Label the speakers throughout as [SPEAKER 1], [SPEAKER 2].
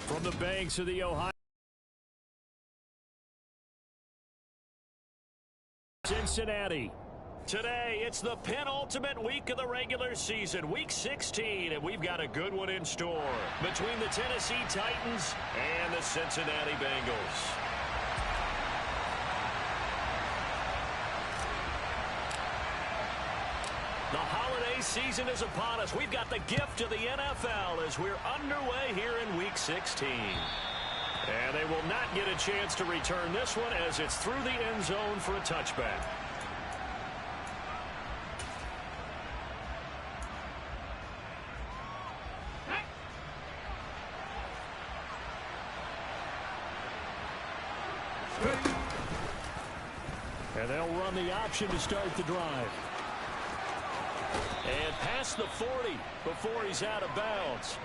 [SPEAKER 1] From the banks of the Ohio Cincinnati. Today, it's the penultimate week of the regular season, Week 16, and we've got a good one in store between the Tennessee Titans and the Cincinnati Bengals. The holiday season is upon us. We've got the gift of the NFL as we're underway here in Week 16. And they will not get a chance to return this one as it's through the end zone for a touchback. And they'll run the option to start the drive. And past the 40 before he's out of bounds.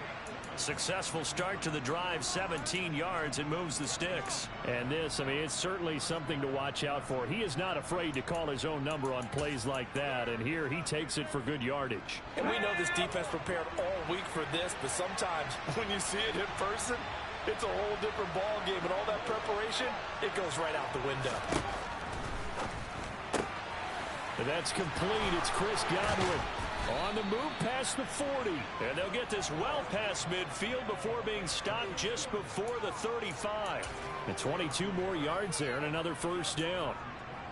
[SPEAKER 1] Successful start to the drive, 17 yards, and moves the sticks. And this, I mean, it's certainly something to watch out for. He is not afraid to call his own number on plays like that, and here he takes it for good yardage.
[SPEAKER 2] And we know this defense prepared all week for this, but sometimes when you see it in person, it's a whole different ball game, and all that preparation, it goes right out the window.
[SPEAKER 1] And that's complete. It's Chris Godwin on the move past the 40. And they'll get this well past midfield before being stopped just before the 35. And 22 more yards there and another first down.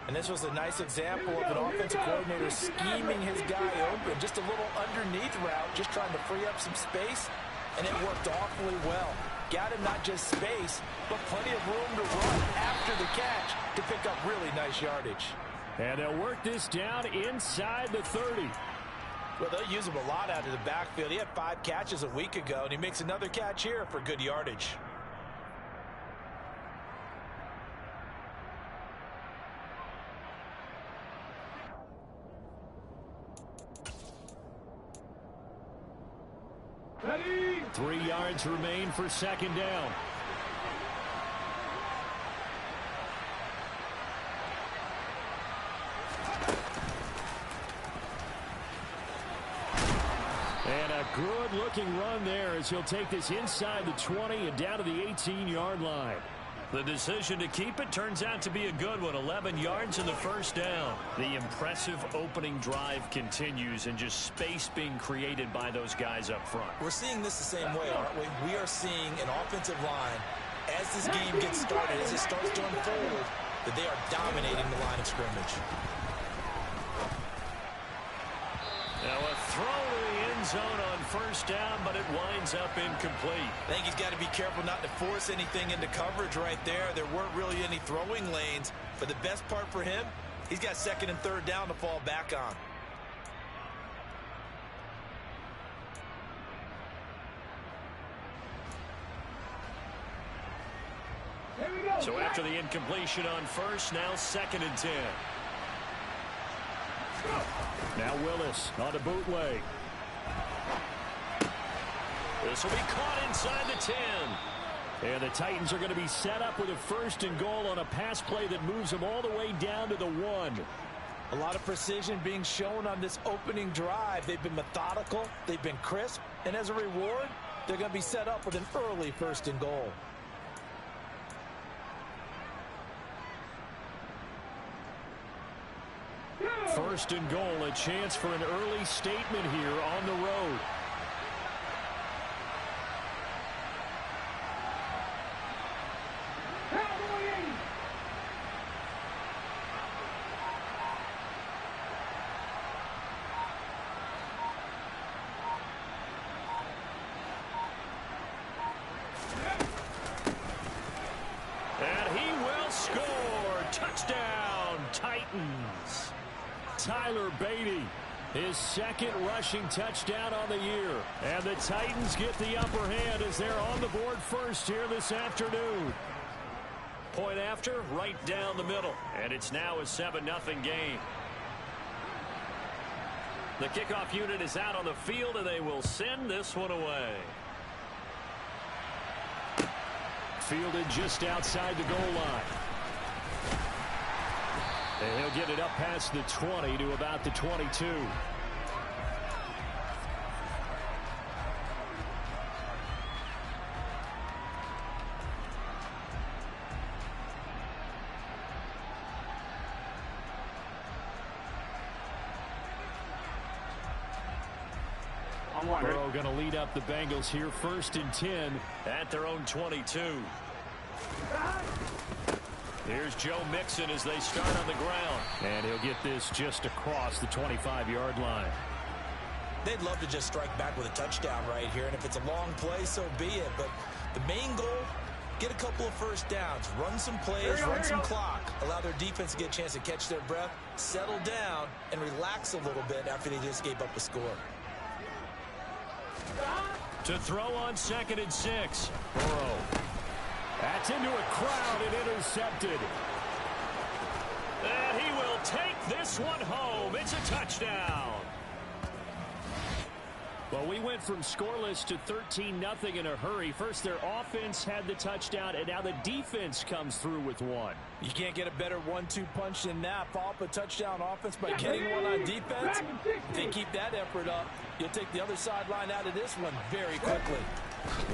[SPEAKER 2] And this was a nice example of an offensive coordinator scheming his guy open. Just a little underneath route, just trying to free up some space. And it worked awfully well. Got him not just space, but plenty of room to run after the catch to pick up really nice yardage.
[SPEAKER 1] And they'll work this down inside the 30.
[SPEAKER 2] Well, they'll use him a lot out of the backfield. He had 5 catches a week ago, and he makes another catch here for good yardage.
[SPEAKER 1] Ready? 3 yards remain for second down. And a good-looking run there as he'll take this inside the 20 and down to the 18-yard line. The decision to keep it turns out to be a good one. 11 yards in the first down. The impressive opening drive continues and just space being created by those guys up front.
[SPEAKER 2] We're seeing this the same way, aren't we? We are seeing an offensive line, as this game gets started, as it starts to unfold, that they are dominating the line of scrimmage.
[SPEAKER 1] Now a throw to the end zone on first down, but it winds up incomplete.
[SPEAKER 2] I think he's got to be careful not to force anything into coverage right there. There weren't really any throwing lanes, but the best part for him, he's got second and third down to fall back on.
[SPEAKER 1] So after the incompletion on first, now second and 10. Now Willis on the bootleg. This will be caught inside the 10. And the Titans are going to be set up with a first and goal on a pass play that moves them all the way down to the 1.
[SPEAKER 2] A lot of precision being shown on this opening drive. They've been methodical, they've been crisp, and as a reward, they're going to be set up with an early first and goal.
[SPEAKER 1] First and goal, a chance for an early statement here on the road. And he will score. Touchdown, Titans. Tyler Beatty, his second rushing touchdown on the year. And the Titans get the upper hand as they're on the board first here this afternoon. Point after, right down the middle. And it's now a 7-0 game. The kickoff unit is out on the field, and they will send this one away. Fielded just outside the goal line. And he'll get it up past the 20 to about the 22. Burrow going to lead up the Bengals here, 1st and 10 at their own 22. Here's Joe Mixon as they start on the ground. And he'll get this just across the 25-yard line.
[SPEAKER 2] They'd love to just strike back with a touchdown right here, and if it's a long play, so be it. But the main goal, get a couple of first downs, run some plays, run some clock, allow their defense to get a chance to catch their breath, settle down, and relax a little bit after they just gave up a score.
[SPEAKER 1] To throw on 2nd and 6. Burrow. That's into a crowd and intercepted. And he will take this one home. It's a touchdown. Well, we went from scoreless to 13-0 in a hurry. First, their offense had the touchdown, and now the defense comes through with one.
[SPEAKER 2] You can't get a better 1-2 punch than that. Follow up a touchdown offense by getting one on defense. If they keep that effort up, you'll take the other sideline out of this one very quickly.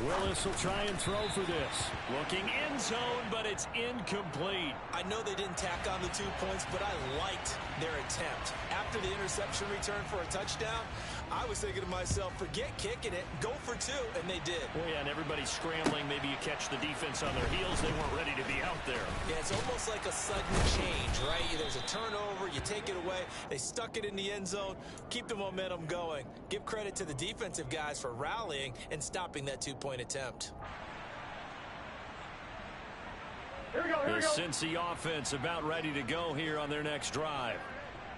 [SPEAKER 1] Willis will try and throw for this. Looking end zone, but it's incomplete.
[SPEAKER 2] I know they didn't tack on the 2 points, but I liked their attempt. After the interception return for a touchdown, I was thinking to myself, forget kicking it, go for 2, and they did.
[SPEAKER 1] Well, yeah, and everybody's scrambling. Maybe you catch the defense on their heels. They weren't ready to be out there.
[SPEAKER 2] Yeah, it's almost like a sudden change, right? There's a turnover, you take it away. They stuck it in the end zone. Keep the momentum going. Give credit to the defensive guys for rallying and stopping that 2-point attempt.
[SPEAKER 1] The Cincy offense about ready to go here on their next drive.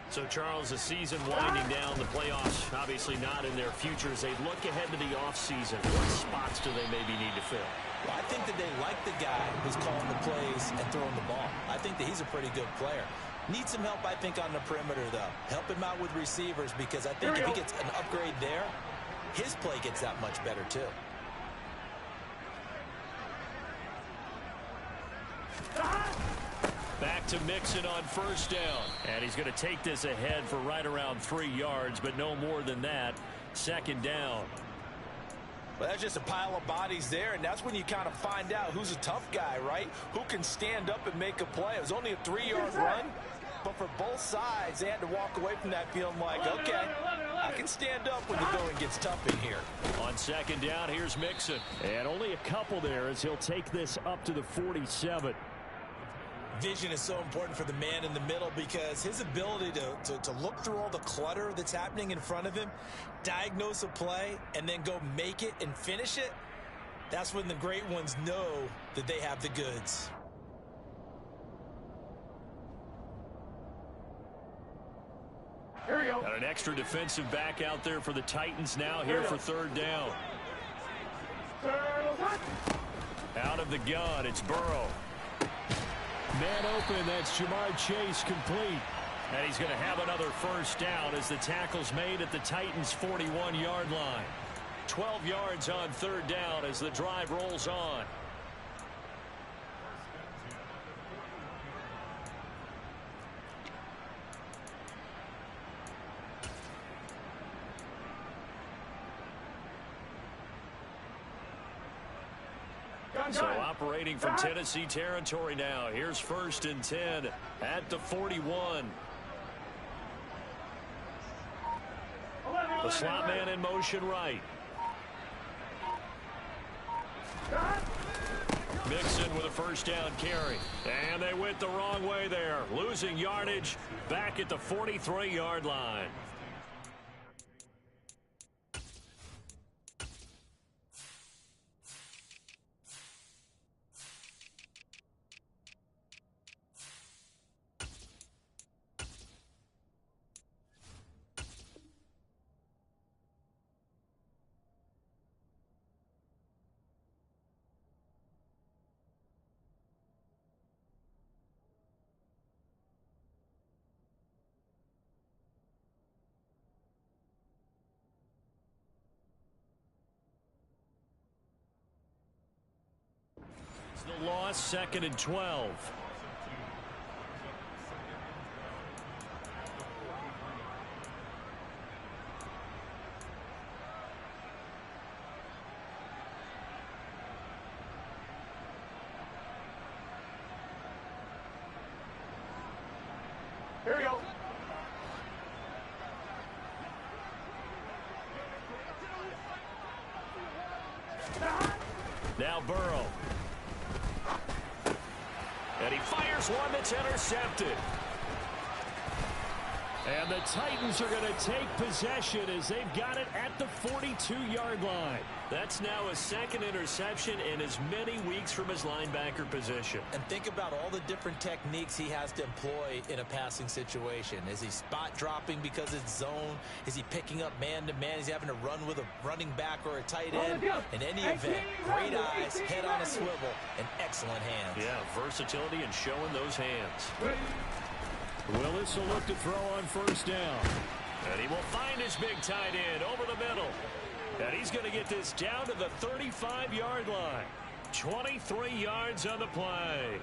[SPEAKER 1] So, Charles, the season winding down, the playoffs obviously not in their future. As they look ahead to the offseason, what spots do they maybe need to fill?
[SPEAKER 2] Well, I think that they like the guy who's calling the plays and throwing the ball. I think that he's a pretty good player. Needs some help, I think, on the perimeter, though. Help him out with receivers, because I think if he gets an upgrade there, his play gets that much better, too.
[SPEAKER 1] Back to Mixon on 1st down. And he's going to take this ahead for right around 3 yards, but no more than that. 2nd down.
[SPEAKER 2] Well, that's just a pile of bodies there, and that's when you kind of find out who's a tough guy, right? Who can stand up and make a play. It was only a 3-yard run, but for both sides, they had to walk away from that feeling like, okay, I can stand up when the going gets tough in here.
[SPEAKER 1] On 2nd down, here's Mixon. And only a couple there as he'll take this up to the 47.
[SPEAKER 2] Vision is so important for the man in the middle, because his ability to look through all the clutter that's happening in front of him, diagnose a play, and then go make it and finish it, that's when the great ones know that they have the goods.
[SPEAKER 1] Here we go. Got an extra defensive back out there for the Titans now here for 3rd down. Out of the gun, it's Burrow. Man open, that's Jamar Chase complete. And he's going to have another 1st down as the tackle's made at the Titans' 41-yard line. 12 yards on 3rd down as the drive rolls on. So operating from Tennessee territory now. Here's 1st and 10 at the 41. The slot man in motion right. Mixon with a 1st down carry. And they went the wrong way there. Losing yardage back at the 43-yard line. The loss, 2nd and 12.
[SPEAKER 3] Here we go.
[SPEAKER 1] Now Burrow. And he fires one that's intercepted. And the Titans are going to take possession as they've got it at the 42-yard line. That's now his second interception in as many weeks from his linebacker position.
[SPEAKER 2] And think about all the different techniques he has to employ in a passing situation. Is he spot dropping because it's zone? Is he picking up man-to-man? Is he having to run with a running back or a tight end? In any event, great eyes, head on a swivel, and excellent hands.
[SPEAKER 1] Yeah, versatility and showing those hands. Willis will look to throw on first down. And he will find his big tight end over the middle. And he's going to get this down to the 35-yard line. 23 yards on the play.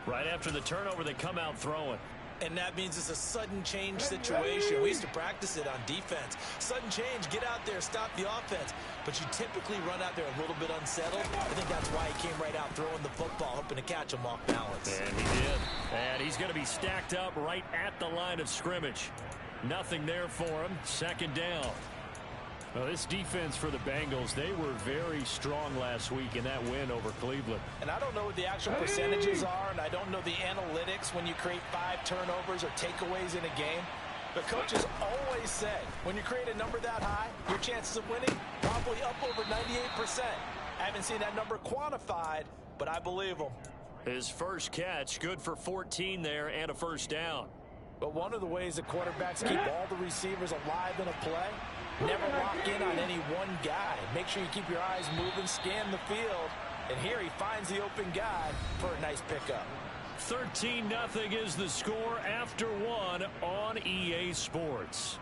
[SPEAKER 1] Right after the turnover, they come out throwing.
[SPEAKER 2] And that means it's a sudden change situation. We used to practice it on defense. Sudden change, get out there, stop the offense. But you typically run out there a little bit unsettled. I think that's why he came right out throwing the football, hoping to catch him off balance.
[SPEAKER 1] And he did. And he's going to be stacked up right at the line of scrimmage. Nothing there for him. Second down. Well, this defense for the Bengals, they were very strong last week in that win over Cleveland.
[SPEAKER 2] And I don't know what the actual percentages are, and I don't know the analytics when you create 5 turnovers or takeaways in a game. But coaches always say, when you create a number that high, your chances of winning probably up over 98%. I haven't seen that number quantified, but I believe them.
[SPEAKER 1] His first catch, good for 14 there and a first down.
[SPEAKER 2] But one of the ways that quarterbacks keep all the receivers alive in a play, never lock in on any one guy. Make sure you keep your eyes moving, scan the field. And here he finds the open guy for a nice pickup.
[SPEAKER 1] 13-0 is the score after one on EA Sports.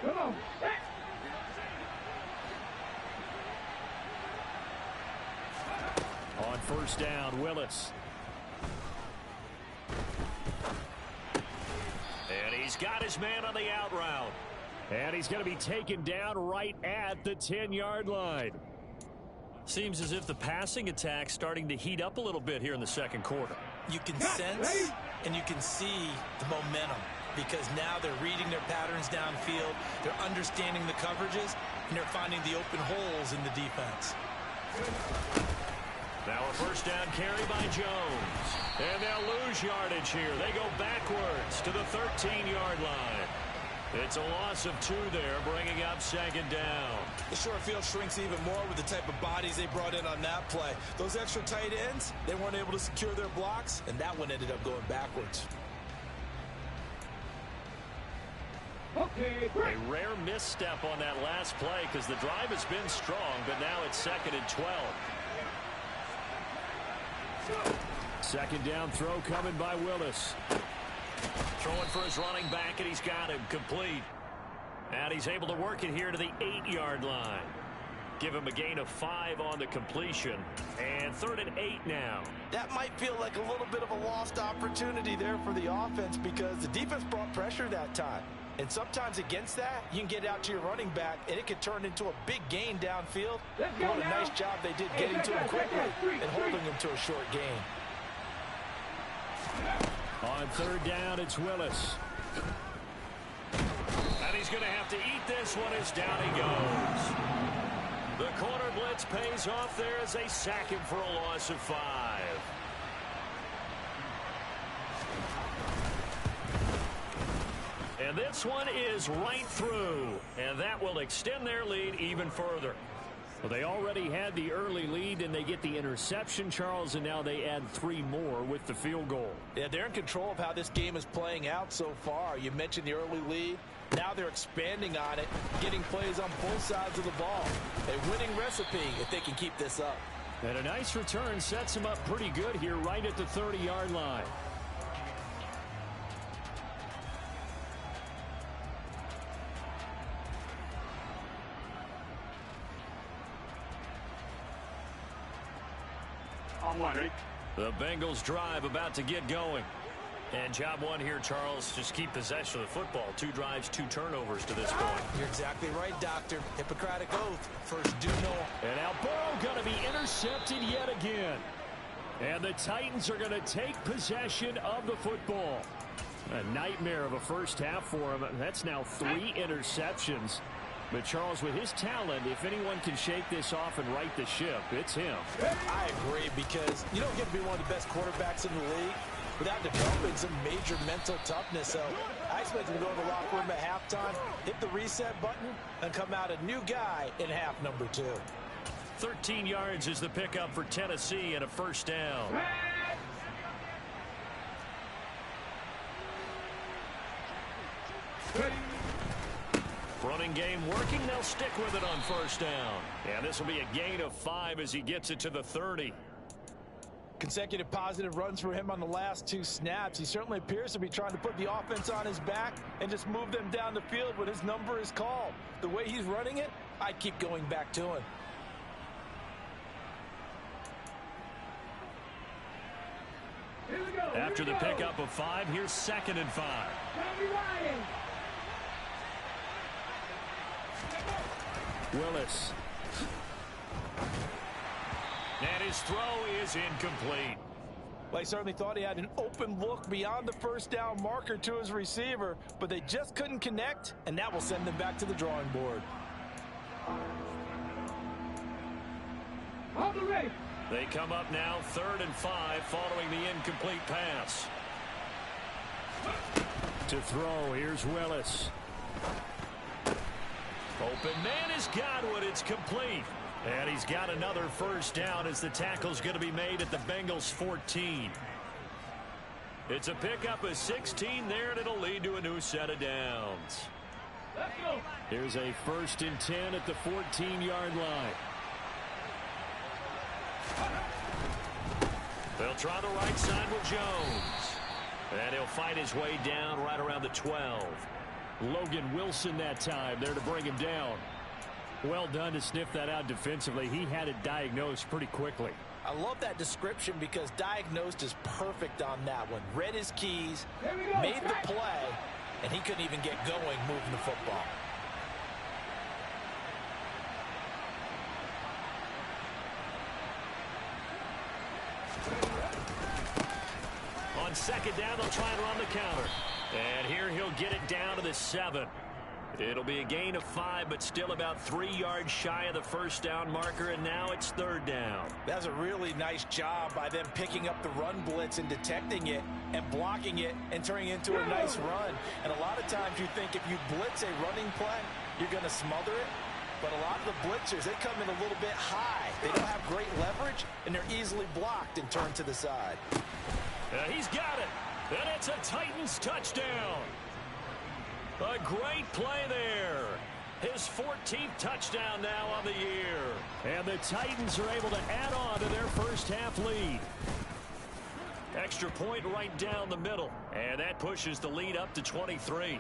[SPEAKER 3] Come on.
[SPEAKER 1] On first down, Willis. And he's got his man on the out route. And he's going to be taken down right at the 10-yard line. Seems as if the passing attack's starting to heat up a little bit here in the second quarter.
[SPEAKER 2] You can sense and you can see the momentum because now they're reading their patterns downfield, they're understanding the coverages, and they're finding the open holes in the defense.
[SPEAKER 1] Now a first down carry by Jones. And they'll lose yardage here. They go backwards to the 13-yard line. It's a loss of 2 there, bringing up second down.
[SPEAKER 2] The short field shrinks even more with the type of bodies they brought in on that play. Those extra tight ends, they weren't able to secure their blocks, and that one ended up going backwards.
[SPEAKER 3] Okay,
[SPEAKER 1] a rare misstep on that last play because the drive has been strong, but now it's 2nd and 12. Second down throw coming by Willis. Throwing for his running back, and he's got him complete. And he's able to work it here to the 8-yard line. Give him a gain of 5 on the completion. And 3rd and 8 now.
[SPEAKER 2] That might feel like a little bit of a lost opportunity there for the offense because the defense brought pressure that time. And sometimes against that, you can get out to your running back, and it could turn into a big gain downfield. What a nice job they did getting to him quickly and holding him to a short gain.
[SPEAKER 1] On 3rd down, it's Willis. And he's going to have to eat this one as down he goes. The corner blitz pays off there as they sack him for a loss of 5. And this one is right through. And that will extend their lead even further. Well, they already had the early lead, and they get the interception, Charles, and now they add 3 more with the field goal.
[SPEAKER 2] Yeah, they're in control of how this game is playing out so far. You mentioned the early lead. Now they're expanding on it, getting plays on both sides of the ball. A winning recipe if they can keep this up.
[SPEAKER 1] And a nice return sets them up pretty good here right at the 30-yard line.
[SPEAKER 3] I'm ready.
[SPEAKER 1] The Bengals drive about to get going. And job one here, Charles, just keep possession of the football. 2 drives, 2 turnovers to this point.
[SPEAKER 2] You're exactly right, Doctor. Hippocratic oath. First, do no.
[SPEAKER 1] And now Burrow going to be intercepted yet again. And the Titans are going to take possession of the football. A nightmare of a first half for him. That's now 3 interceptions. But, Charles, with his talent, if anyone can shake this off and right the ship, it's him.
[SPEAKER 2] I agree, because you don't get to be one of the best quarterbacks in the league without developing some major mental toughness. So I expect him to go to the locker room at halftime, hit the reset button, and come out a new guy in half number 2.
[SPEAKER 1] 13 yards is the pickup for Tennessee and a first down. Running game working. They'll stick with it on first down. And this will be a gain of 5 as he gets it to the 30.
[SPEAKER 2] Consecutive positive runs for him on the last 2 snaps. He certainly appears to be trying to put the offense on his back and just move them down the field when his number is called. The way he's running it, I keep going back to him.
[SPEAKER 1] After the pickup of 5, here's 2nd and 5. Willis. And his throw is incomplete.
[SPEAKER 2] Well, he certainly thought he had an open look beyond the first down marker to his receiver, but they just couldn't connect, and that will send them back to the drawing board.
[SPEAKER 1] They come up now 3rd and 5 following the incomplete pass. To throw, here's Willis. Open man has got one. It's complete. And he's got another first down as the tackle's going to be made at the Bengals 14. It's a pickup of 16 there, and it'll lead to a new set of downs. Here's a 1st and 10 at the 14-yard line. They'll try the right side with Jones. And he'll fight his way down right around the 12. Logan Wilson that time there to bring him down. Well done to sniff that out defensively. He had it diagnosed pretty quickly.
[SPEAKER 2] I love that description because diagnosed is perfect on that one. Read his keys, made the play, and he couldn't even get going moving the football.
[SPEAKER 1] On 2nd down, they'll try and run the counter. And here he'll get it down to the 7. It'll be a gain of 5, but still about 3 yards shy of the first down marker, and now it's 3rd down.
[SPEAKER 2] That's a really nice job by them picking up the run blitz and detecting it and blocking it and turning it into a nice run. And a lot of times you think if you blitz a running play, you're going to smother it. But a lot of the blitzers, they come in a little bit high. They don't have great leverage, and they're easily blocked and turned to the side.
[SPEAKER 1] He's got it. And it's a Titans touchdown. A great play there. His 14th touchdown now on the year. And the Titans are able to add on to their first half lead. Extra point right down the middle. And that pushes the lead up to 23.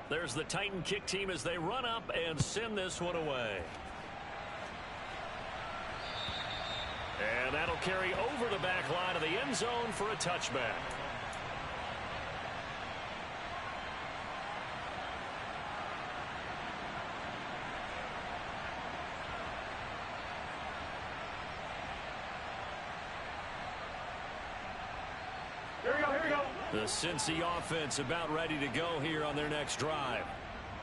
[SPEAKER 1] There's the Titan kick team as they run up and send this one away. And that'll carry over the back line of the end zone for a touchback.
[SPEAKER 3] Here we go.
[SPEAKER 1] The Cincy offense about ready to go here on their next drive.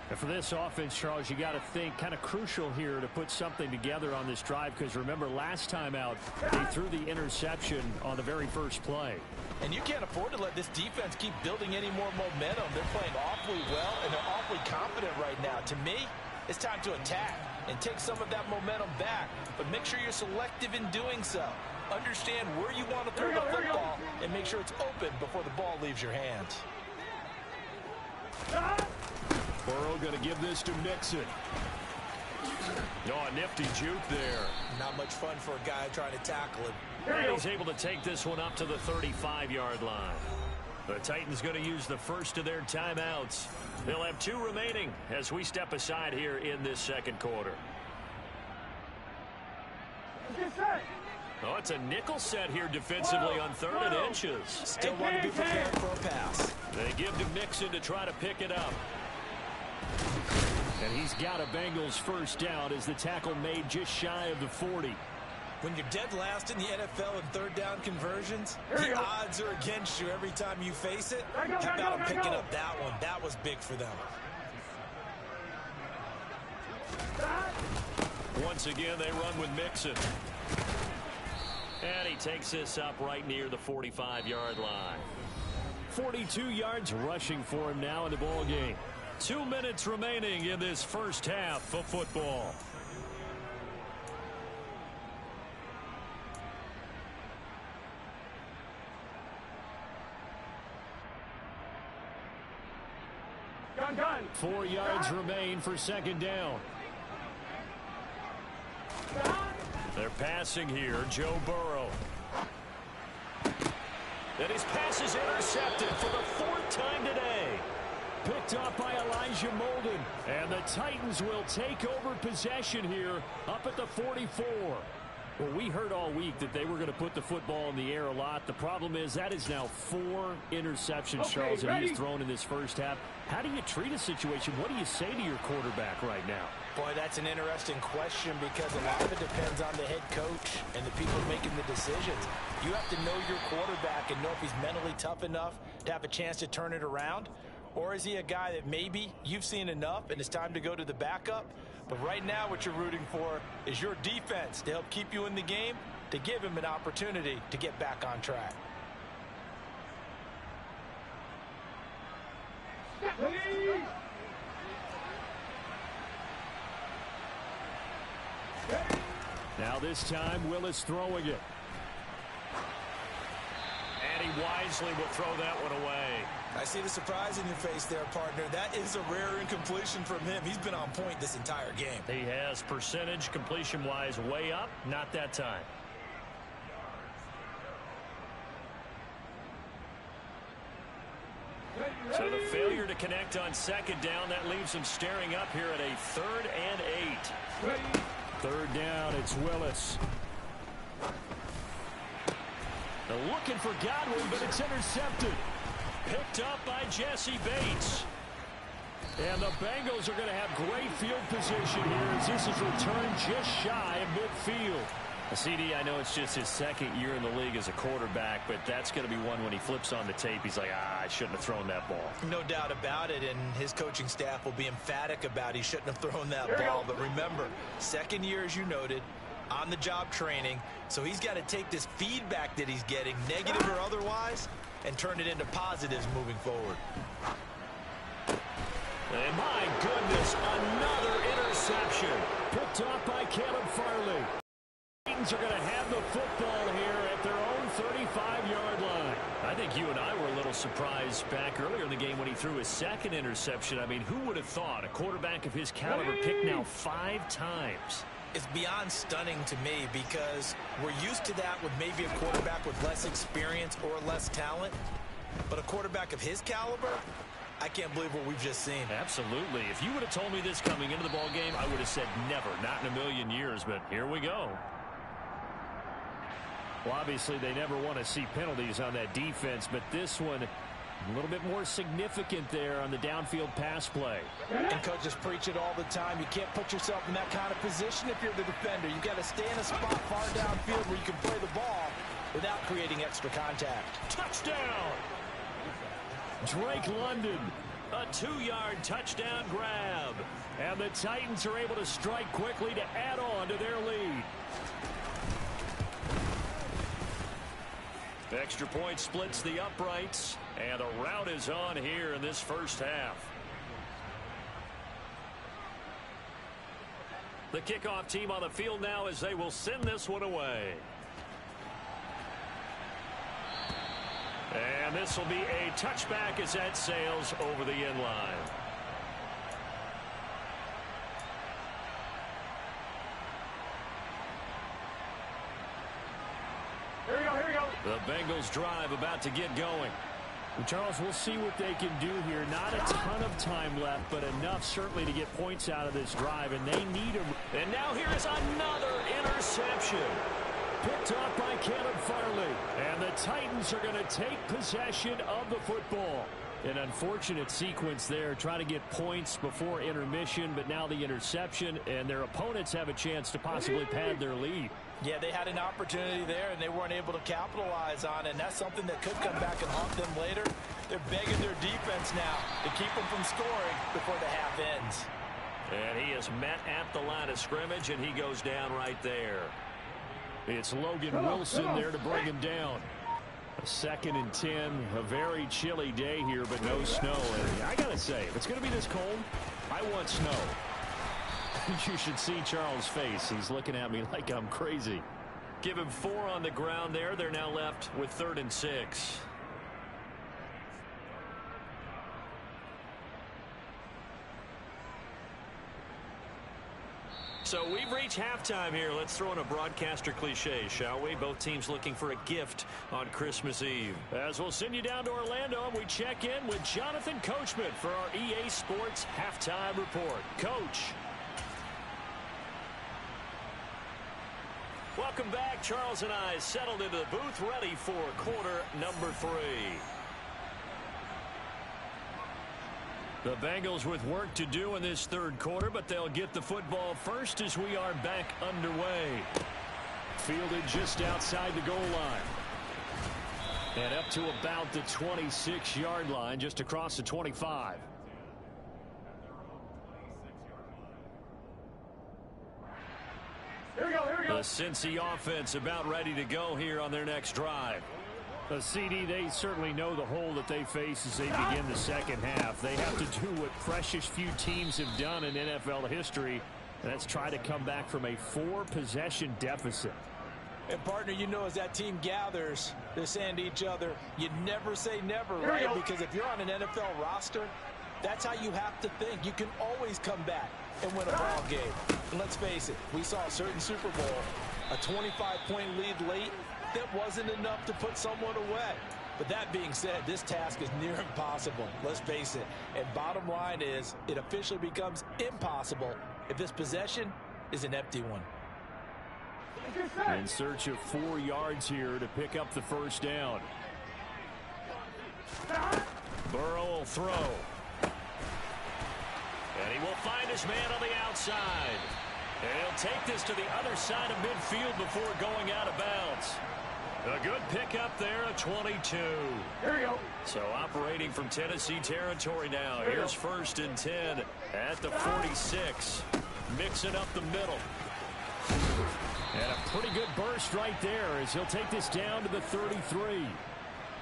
[SPEAKER 1] And for this offense, Charles, you got to think kind of crucial here to put something together on this drive, because remember last time out they threw the interception on the very first play.
[SPEAKER 2] And you can't afford to let this defense keep building any more momentum. They're playing awfully well, and they're awfully confident right now. To me, it's time to attack and take some of that momentum back, but make sure you're selective in doing so. Understand where you want to throw the football and make sure it's open before the ball leaves your hands.
[SPEAKER 1] Burrow going to give this to Mixon. Oh, a nifty juke there.
[SPEAKER 2] Not much fun for a guy trying to tackle him.
[SPEAKER 1] And he's able to take this one up to the 35-yard line. The Titans going to use the first of their timeouts. They'll have 2 remaining as we step aside here in this second quarter. Oh, it's a nickel set here defensively on 3rd and inches.
[SPEAKER 2] Still want to be prepared for a pass.
[SPEAKER 1] They give to Mixon to try to pick it up. And he's got a Bengals first down as the tackle made just shy of the 40.
[SPEAKER 2] When you're dead last in the NFL in 3rd down conversions, the odds are against you every time you face it. How about them picking up that one? That was big for them.
[SPEAKER 1] Once again, they run with Mixon. And he takes this up right near the 45-yard line. 42 yards rushing for him now in the ball game. 2 minutes remaining in this first half of football.
[SPEAKER 3] Gun.
[SPEAKER 1] 4 yards remain for 2nd down. They're passing here. Joe Burrow. And his pass is intercepted for the 4th time today. Picked off by Elijah Molden. And the Titans will take over possession here up at the 44. Well, we heard all week that they were going to put the football in the air a lot. The problem is that is now 4 interceptions, Charles, that he's thrown in this first half. How do you treat a situation? What do you say to your quarterback right now?
[SPEAKER 2] Boy, that's an interesting question because a lot of it depends on the head coach and the people making the decisions. You have to know your quarterback and know if he's mentally tough enough to have a chance to turn it around. Or is he a guy that maybe you've seen enough and it's time to go to the backup? But right now what you're rooting for is your defense to help keep you in the game, to give him an opportunity to get back on track.
[SPEAKER 1] Now this time Willis throwing it. And he wisely will throw that one away.
[SPEAKER 2] I see the surprise in your face there, partner. That is a rare incompletion from him. He's been on point this entire game.
[SPEAKER 1] He has percentage completion-wise way up. Not that time. So the failure to connect on 2nd down, that leaves him staring up here at a 3rd and 8. 3rd down, it's Willis. They're looking for Godwin, but it's intercepted. Picked up by Jesse Bates. And the Bengals are going to have great field position here as this is returned just shy of midfield. CD, I know it's just his 2nd year in the league as a quarterback, but that's going to be one when he flips on the tape. He's like, I shouldn't have thrown that ball.
[SPEAKER 2] No doubt about it, and his coaching staff will be emphatic about he shouldn't have thrown that ball. But remember, 2nd year, as you noted, on-the-job training, so he's got to take this feedback that he's getting, negative or otherwise, and turn it into positives moving forward.
[SPEAKER 1] And my goodness, another interception. Picked off by Caleb Farley. Titans are going to have the football here at their own 35-yard line. I think you and I were a little surprised back earlier in the game when he threw his 2nd interception. I mean, who would have thought a quarterback of his caliber picked now 5 times?
[SPEAKER 2] It's beyond stunning to me because we're used to that with maybe a quarterback with less experience or less talent. But a quarterback of his caliber, I can't believe what we've just seen.
[SPEAKER 1] Absolutely. If you would have told me this coming into the ball game, I would have said never, not in a million years. But here we go. Well, obviously, they never want to see penalties on that defense, but this one a little bit more significant there on the downfield pass play.
[SPEAKER 2] And coaches preach it all the time. You can't put yourself in that kind of position if you're the defender. You've got to stay in a spot far downfield where you can play the ball without creating extra contact.
[SPEAKER 1] Touchdown! Drake London, a 2-yard touchdown grab. And the Titans are able to strike quickly to add on to their lead. Extra point splits the uprights, and a rout is on here in this first half. The kickoff team on the field now as they will send this one away. And this will be a touchback as that sails over the end line.
[SPEAKER 3] Here we go.
[SPEAKER 1] The Bengals drive about to get going. Well, Charles, we'll see what they can do here. Not a ton of time left, but enough certainly to get points out of this drive, and they need them. And now here is another interception. Picked off by Caleb Farley. And the Titans are going to take possession of the football. An unfortunate sequence there, trying to get points before intermission, but now the interception, and their opponents have a chance to possibly pad their lead.
[SPEAKER 2] Yeah, they had an opportunity there, and they weren't able to capitalize on it, and that's something that could come back and haunt them later. They're begging their defense now to keep them from scoring before the half ends.
[SPEAKER 1] And he is met at the line of scrimmage, and he goes down right there. It's Logan Wilson there to bring him down. A 2nd and 10, a very chilly day here, but no snow. And I got to say, if it's going to be this cold, I want snow. You should see Charles' face. He's looking at me like I'm crazy. Give him 4 on the ground there. They're now left with 3rd and 6. So we've reached halftime here. Let's throw in a broadcaster cliche, shall we? Both teams looking for a gift on Christmas Eve. As we'll send you down to Orlando, and we check in with Jonathan Coachman for our EA Sports Halftime Report. Coach. Welcome back. Charles and I settled into the booth, ready for quarter number 3. The Bengals with work to do in this 3rd quarter, but they'll get the football first as we are back underway. Fielded just outside the goal line. And up to about the 26-yard line, just across the 25.
[SPEAKER 3] Here we go, here we go.
[SPEAKER 1] The Cincy offense about ready to go here on their next drive. The CD, they certainly know the hole that they face as they begin the 2nd half. They have to do what precious few teams have done in NFL history, and that's try to come back from a 4-possession deficit.
[SPEAKER 2] And, partner, you know, as that team gathers, they're saying to each other, you never say never, right? Because if you're on an NFL roster, that's how you have to think. You can always come back and win a ball game. And let's face it, we saw a certain Super Bowl, a 25-point lead late, that wasn't enough to put someone away. But that being said, this task is near impossible. Let's face it. And bottom line is, it officially becomes impossible if this possession is an empty one.
[SPEAKER 1] In search of 4 yards here to pick up the 1st down. Burrow will throw. And he will find his man on the outside. And he'll take this to the other side of midfield before going out of bounds. A good pickup there, a 22.
[SPEAKER 3] Here we go.
[SPEAKER 1] So operating from Tennessee territory now. Here's 1st and 10 at the 46. Mixing up the middle. And a pretty good burst right there as he'll take this down to the 33.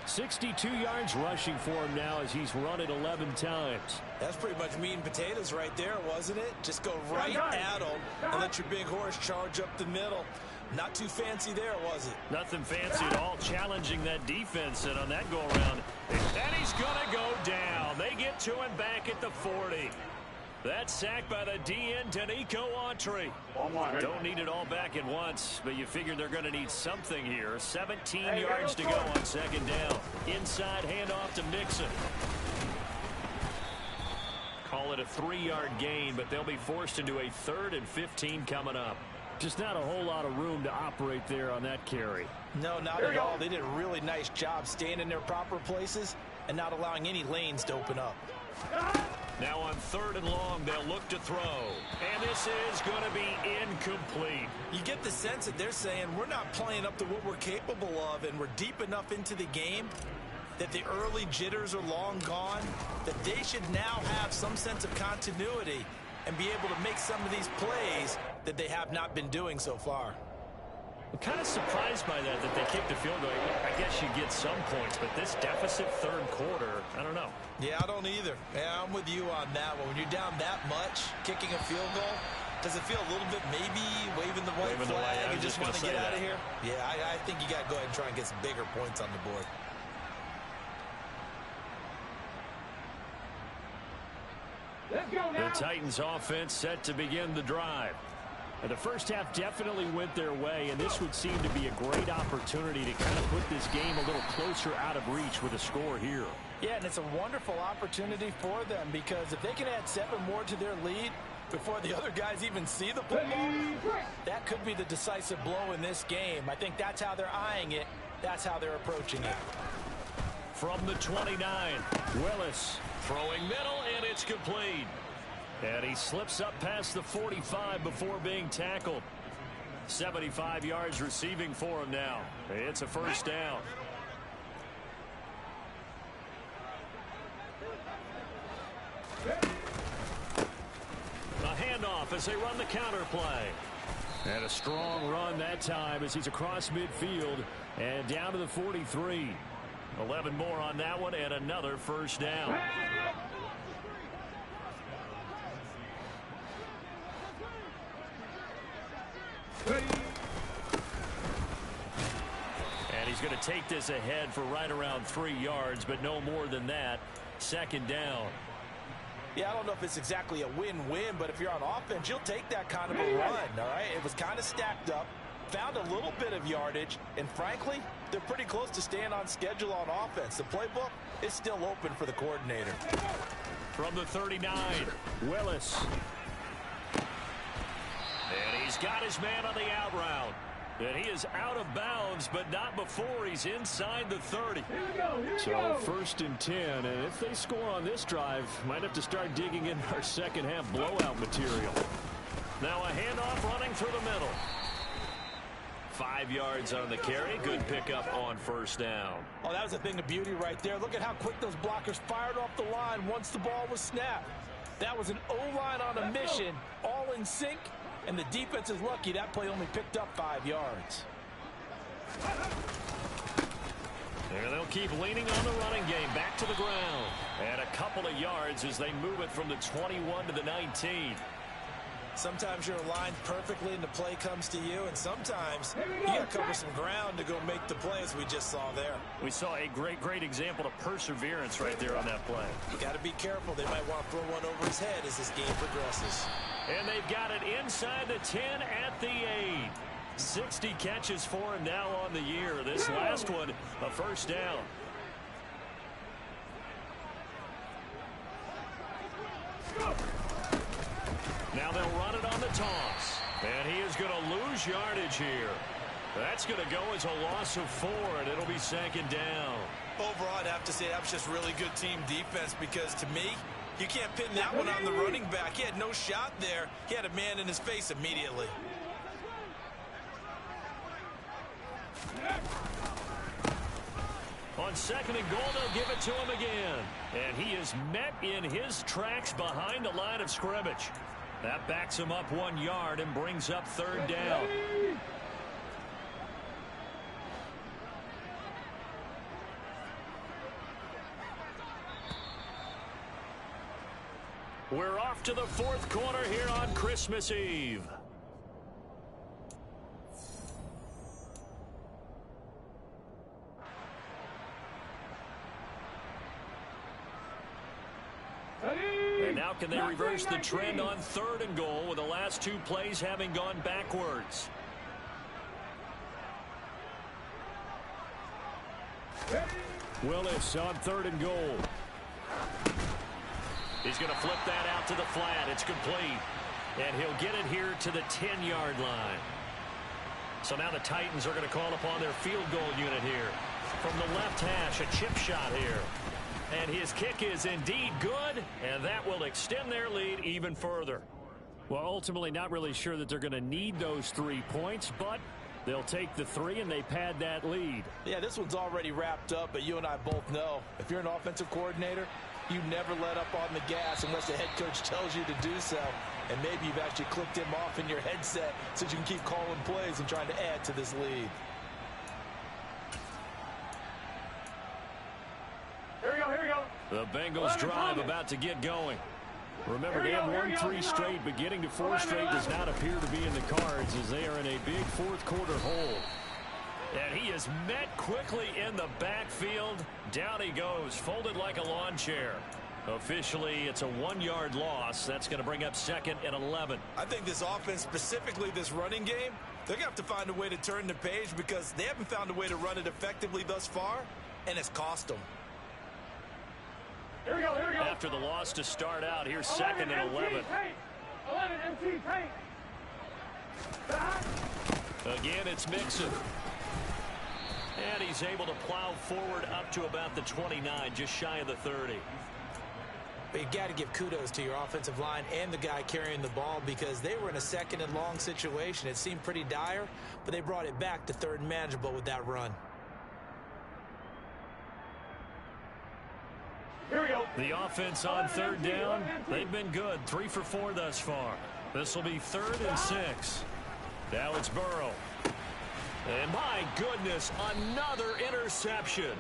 [SPEAKER 1] 62 yards rushing for him now as he's run it 11 times.
[SPEAKER 2] That's pretty much meat and potatoes right there, wasn't it? Just go right at him and let your big horse charge up the middle. Not too fancy there, was it?
[SPEAKER 1] Nothing fancy at all, challenging that defense, and on that go-around, and he's going to go down. They get to him back at the 40. That sack by the DN, Danico Autry. Don't need it all back at once, but you figure they're going to need something here. 17 yards to go on 2nd down. Inside handoff to Mixon. Call it a 3-yard gain, but they'll be forced into a 3rd and 15 coming up. Just not a whole lot of room to operate there on that carry.
[SPEAKER 2] No, not at all. They did a really nice job staying in their proper places and not allowing any lanes to open up.
[SPEAKER 1] Now on 3rd and long, they'll look to throw. And this is going to be incomplete.
[SPEAKER 2] You get the sense that they're saying we're not playing up to what we're capable of, and we're deep enough into the game that the early jitters are long gone, that they should now have some sense of continuity and be able to make some of these plays that they have not been doing so far.
[SPEAKER 1] I'm kind of surprised by that they kicked the field goal. I guess you get some points, but this deficit 3rd quarter, I don't know.
[SPEAKER 2] Yeah, I don't either. Yeah, I'm with you on that one. When you're down that much, kicking a field goal, does it feel a little bit maybe waving the white flag and just want to get out of here? Yeah, I think you got to go ahead and try and get some bigger points on the board.
[SPEAKER 3] Let's go now.
[SPEAKER 1] The Titans offense set to begin the drive. And the 1st half definitely went their way, and this would seem to be a great opportunity to kind of put this game a little closer out of reach with a score here.
[SPEAKER 2] Yeah, and it's a wonderful opportunity for them because if they can add 7 more to their lead, before the other guys even see the football. That could be the decisive blow in this game. I think that's how they're eyeing it. That's how they're approaching it.
[SPEAKER 1] From the 29, Willis throwing middle, and it's complete. And he slips up past the 45 before being tackled. 75 yards receiving for him now. It's a first down. A handoff as they run the counter play. And a strong run that time as he's across midfield and down to the 43. 11 more on that one and another first down. And he's going to take this ahead for right around 3 yards, but no more than that. Second down.
[SPEAKER 2] Yeah, I don't know if it's exactly a win-win, but if you're on offense, you'll take that kind of a run, all right? It was kind of stacked up, found a little bit of yardage, and frankly, they're pretty close to staying on schedule on offense. The playbook is still open for the coordinator.
[SPEAKER 1] From the 39, Willis. And he's got his man on the out route. And he is out of bounds, but not before he's inside the 30. So first and 10, and if they score on this drive, might have to start digging in our second half blowout material. Now a handoff running through the middle. 5 yards on the carry. Good pickup on first down.
[SPEAKER 2] Oh, that was a thing of beauty right there. Look at how quick those blockers fired off the line once the ball was snapped. That was an O-line on a mission, all in sync. And the defense is lucky that play only picked up 5 yards.
[SPEAKER 1] And they'll keep leaning on the running game back to the ground. And a couple of yards as they move it from the 21 to the 19.
[SPEAKER 2] Sometimes you're aligned perfectly and the play comes to you, and sometimes you got to cover some ground to go make the play, as we just saw there.
[SPEAKER 1] We saw a great example of perseverance right there on that play.
[SPEAKER 2] You got to be careful. They might want to throw one over his head as this game progresses.
[SPEAKER 1] And they've got it inside the 10 at the 8. 60 catches for him now on the year. This last one, a first down. Now they'll run it on the toss. And he is going to lose yardage here. That's going to go as a loss of 4, and it'll be second down.
[SPEAKER 2] Overall, I'd have to say that was just really good team defense, because to me, you can't pin that one on the running back. He had no shot there. He had a man in his face immediately.
[SPEAKER 1] On second and goal, they'll give it to him again. And he is met in his tracks behind the line of scrimmage. That backs him up 1 yard and brings up third down. We're off to the fourth quarter here on Christmas Eve. And now can they reverse the trend on third and goal with the last 2 plays having gone backwards? Willis on third and goal. He's going to flip that out to the flat. It's complete. And he'll get it here to the 10-yard line. So now the Titans are going to call upon their field goal unit here. From the left hash, a chip shot here. And his kick is indeed good, and that will extend their lead even further. Well, ultimately not really sure that they're going to need those 3 points, but they'll take the 3 and they pad that lead.
[SPEAKER 2] Yeah, this one's already wrapped up, but you and I both know if you're an offensive coordinator, you never let up on the gas unless the head coach tells you to do so. And maybe you've actually clicked him off in your headset so you can keep calling plays and trying to add to this lead.
[SPEAKER 3] Here we go.
[SPEAKER 1] The Bengals drive about to get going. Remember, they have won 3 straight, but getting to 4 straight does not appear to be in the cards as they are in a big fourth quarter hole. And he is met quickly in the backfield. Down he goes, folded like a lawn chair. Officially, it's a 1-yard loss. That's going to bring up second and 11.
[SPEAKER 2] I think this offense, specifically this running game, they're going to have to find a way to turn the page because they haven't found a way to run it effectively thus far, and it's cost them.
[SPEAKER 3] Here we go.
[SPEAKER 1] After the loss to start out, here's second and 11.
[SPEAKER 3] 11 MC Tank.
[SPEAKER 1] Again, it's Mixon. And he's able to plow forward up to about the 29, just shy of the 30.
[SPEAKER 2] But you got to give kudos to your offensive line and the guy carrying the ball because they were in a second and long situation. It seemed pretty dire, but they brought it back to third and manageable with that run.
[SPEAKER 3] Here we go.
[SPEAKER 1] The offense on third down, they've been good. 3 for 4 thus far. This will be 3rd and 6. Now it's Burrow. And my goodness, another interception.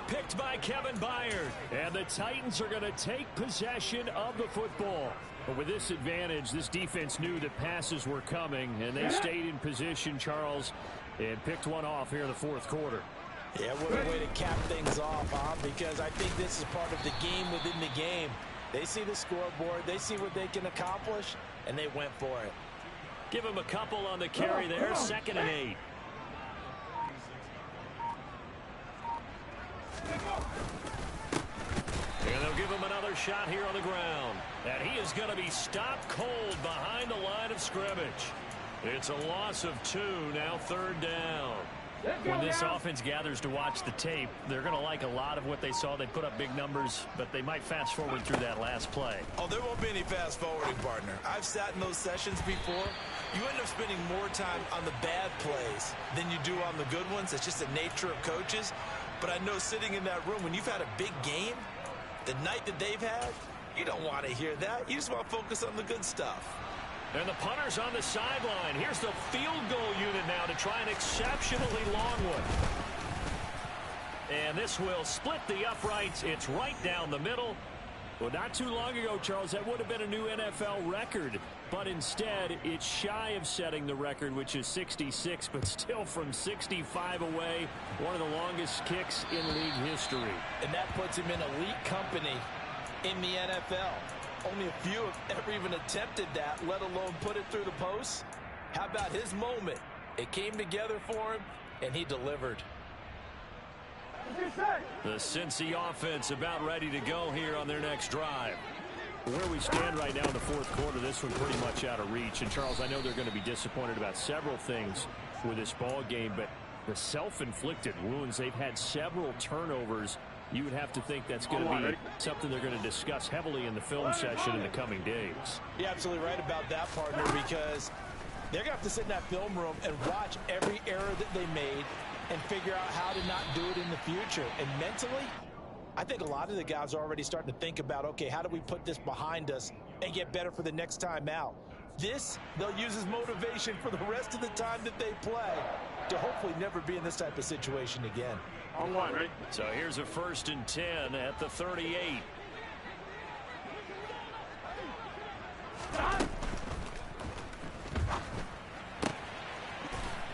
[SPEAKER 1] Picked by Kevin Byard. And the Titans are going to take possession of the football. But with this advantage, this defense knew that passes were coming, and they stayed in position, Charles, and picked one off here in the 4th quarter.
[SPEAKER 2] Yeah, what a way to cap things off, huh? Because I think this is part of the game within the game. They see the scoreboard, they see what they can accomplish, and they went for it.
[SPEAKER 1] Give him a couple on the carry there, 2nd and 8. And they'll give him another shot here on the ground. And he is going to be stopped cold behind the line of scrimmage. It's a loss of 2, now 3rd down. When this offense gathers to watch the tape, they're going to like a lot of what they saw. They put up big numbers, but they might fast forward through that last play.
[SPEAKER 2] Oh, there won't be any fast forwarding, partner. I've sat in those sessions before. You end up spending more time on the bad plays than you do on the good ones. It's just the nature of coaches. But I know sitting in that room, when you've had a big game, the night that they've had, you don't want to hear that. You just want to focus on the good stuff.
[SPEAKER 1] And the punter's on the sideline. Here's the field goal unit now to try an exceptionally long one. And this will split the uprights. It's right down the middle. Well, not too long ago, Charles, that would have been a new NFL record. But instead, it's shy of setting the record, which is 66, but still from 65 away, one of the longest kicks in league history.
[SPEAKER 2] And that puts him in elite company in the NFL. Only a few have ever even attempted that, let alone put it through the posts. How about his moment? It came together for him, and he delivered.
[SPEAKER 1] The Cincy offense about ready to go here on their next drive. Where we stand right now in the 4th quarter, this one pretty much out of reach. And, Charles, I know they're going to be disappointed about several things with this ball game, but the self-inflicted wounds, they've had several turnovers. You would have to think that's going to be something they're going to discuss heavily in the film session in the coming days.
[SPEAKER 2] You're absolutely right about that, partner, because they're going to have to sit in that film room and watch every error that they made and figure out how to not do it in the future. And mentally, I think a lot of the guys are already starting to think about, okay, how do we put this behind us and get better for the next time out? This, they'll use as motivation for the rest of the time that they play to hopefully never be in this type of situation again.
[SPEAKER 3] On one, right?
[SPEAKER 1] So here's a 1st and 10 at the 38.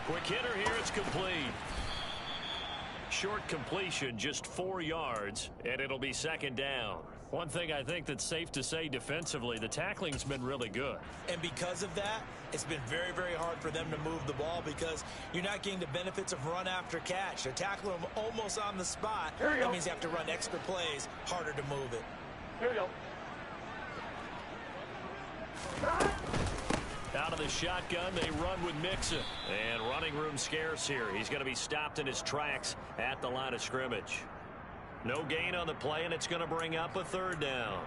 [SPEAKER 1] Quick hitter here, it's complete. Short completion, just 4 yards, and it'll be 2nd down. One thing I think that's safe to say defensively, the tackling's been really good.
[SPEAKER 2] And because of that, it's been very, very hard for them to move the ball because you're not getting the benefits of run after catch. They're tackling them almost on the spot. That means you have to run extra plays, harder to move it.
[SPEAKER 3] Here we go.
[SPEAKER 1] Out of the shotgun, they run with Mixon. And running room scarce here. He's going to be stopped in his tracks at the line of scrimmage. No gain on the play, and it's going to bring up a 3rd down.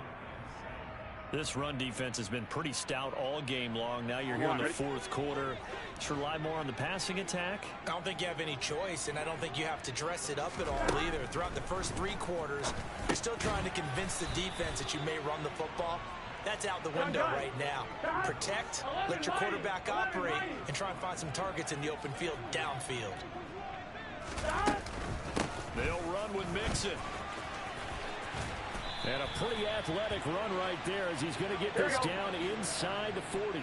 [SPEAKER 1] This run defense has been pretty stout all game long. Now you're here in the 4th quarter. Should rely more on the passing attack?
[SPEAKER 2] I don't think you have any choice, and I don't think you have to dress it up at all either. Throughout the first 3 quarters, you're still trying to convince the defense that you may run the football. That's out the window right now. Protect, let your quarterback operate, and try and find some targets in the open field downfield.
[SPEAKER 1] They'll run with Mixon. And a pretty athletic run right there as he's going to get this down inside the 40.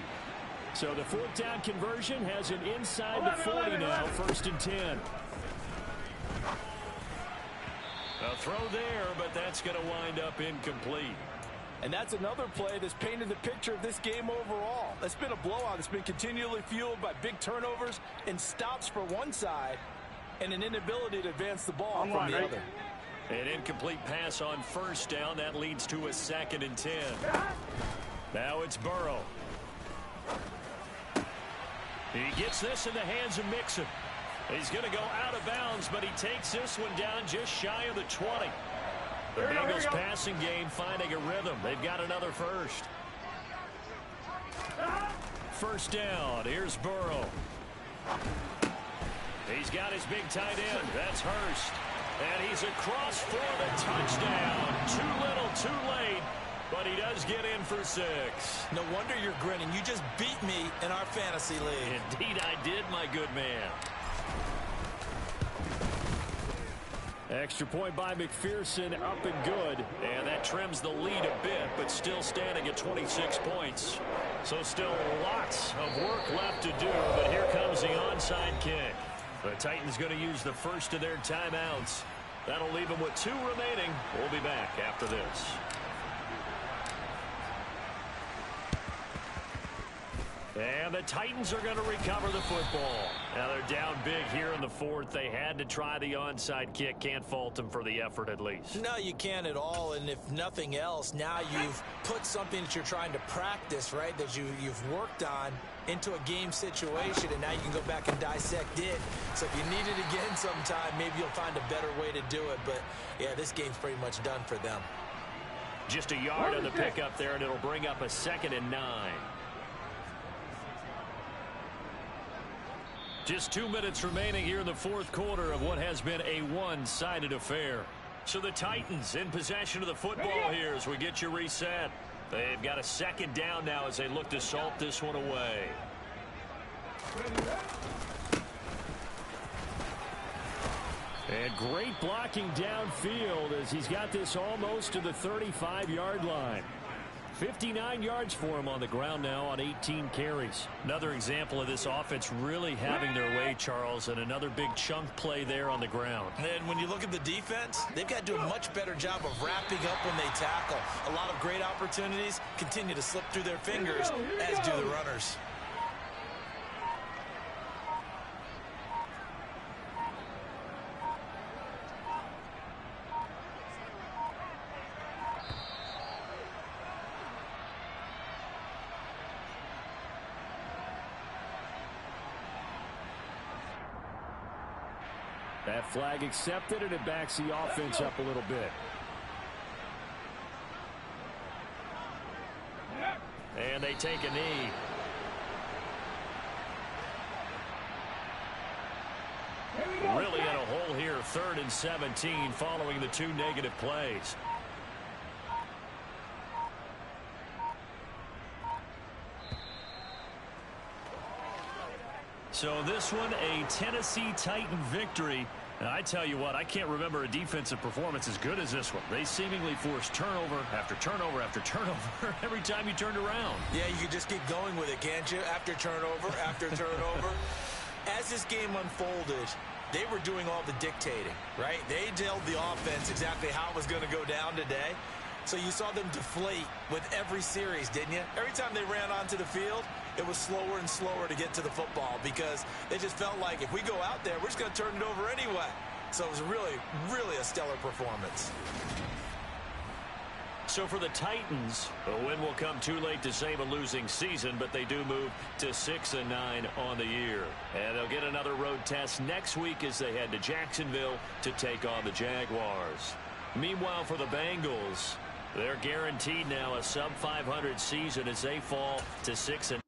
[SPEAKER 1] So the 4th down conversion has an inside the 40 now, 1st and 10. A throw there, but that's going to wind up incomplete.
[SPEAKER 2] And that's another play that's painted the picture of this game overall. It's been a blowout. It's been continually fueled by big turnovers and stops for one side and an inability to advance the ball from the other.
[SPEAKER 1] An incomplete pass on 1st down. That leads to a 2nd and 10. Now it's Burrow. He gets this in the hands of Mixon. He's going to go out of bounds, but he takes this one down just shy of the 20. The Bengals passing game finding a rhythm. They've got another first. First down. Here's Burrow. He's got his big tight end. That's Hurst. And he's across for the touchdown. Too little, too late. But he does get in for 6.
[SPEAKER 2] No wonder you're grinning. You just beat me in our fantasy league.
[SPEAKER 1] Indeed I did, my good man. Extra point by McPherson, up and good. And that trims the lead a bit, but still standing at 26 points. So still lots of work left to do, but here comes the onside kick. The Titans going to use the first of their timeouts. That'll leave them with 2 remaining. We'll be back after this. And the Titans are going to recover the football. Now they're down big here in the 4th. They had to try the onside kick. Can't fault them for the effort at least.
[SPEAKER 2] No, you can't at all. And if nothing else, now you've put something that you're trying to practice, right, that you've worked on into a game situation, and now you can go back and dissect it. So if you need it again sometime, maybe you'll find a better way to do it. But, yeah, this game's pretty much done for them.
[SPEAKER 1] Just a yard on the pickup there, and it'll bring up a 2nd and 9. Just 2 minutes remaining here in the 4th quarter of what has been a one-sided affair. So the Titans in possession of the football here as we get you reset. They've got a 2nd down now as they look to salt this one away. And great blocking downfield as he's got this almost to the 35-yard line. 59 yards for him on the ground now on 18 carries. Another example of this offense really having their way, Charles, and another big chunk play there on the ground.
[SPEAKER 2] And when you look at the defense, they've got to do a much better job of wrapping up when they tackle. A lot of great opportunities continue to slip through their fingers, as do the runners.
[SPEAKER 1] That flag accepted, and it backs the offense up a little bit. And they take a knee. Really in a hole here, 3rd and 17 following the 2 negative plays. So this one, a Tennessee Titan victory. And I tell you what, I can't remember a defensive performance as good as this one. They seemingly forced turnover after turnover after turnover every time you turned around.
[SPEAKER 2] Yeah, you can just keep going with it, can't you? After turnover, after turnover. As this game unfolded, they were doing all the dictating, right? They told the offense exactly how it was going to go down today. So you saw them deflate with every series, didn't you? Every time they ran onto the field, it was slower and slower to get to the football because they just felt like if we go out there, we're just going to turn it over anyway. So it was really, really a stellar performance.
[SPEAKER 1] So for the Titans, a win will come too late to save a losing season, but they do move to 6-9 on the year. And they'll get another road test next week as they head to Jacksonville to take on the Jaguars. Meanwhile, for the Bengals, they're guaranteed now a sub-500 season as they fall to 6-9.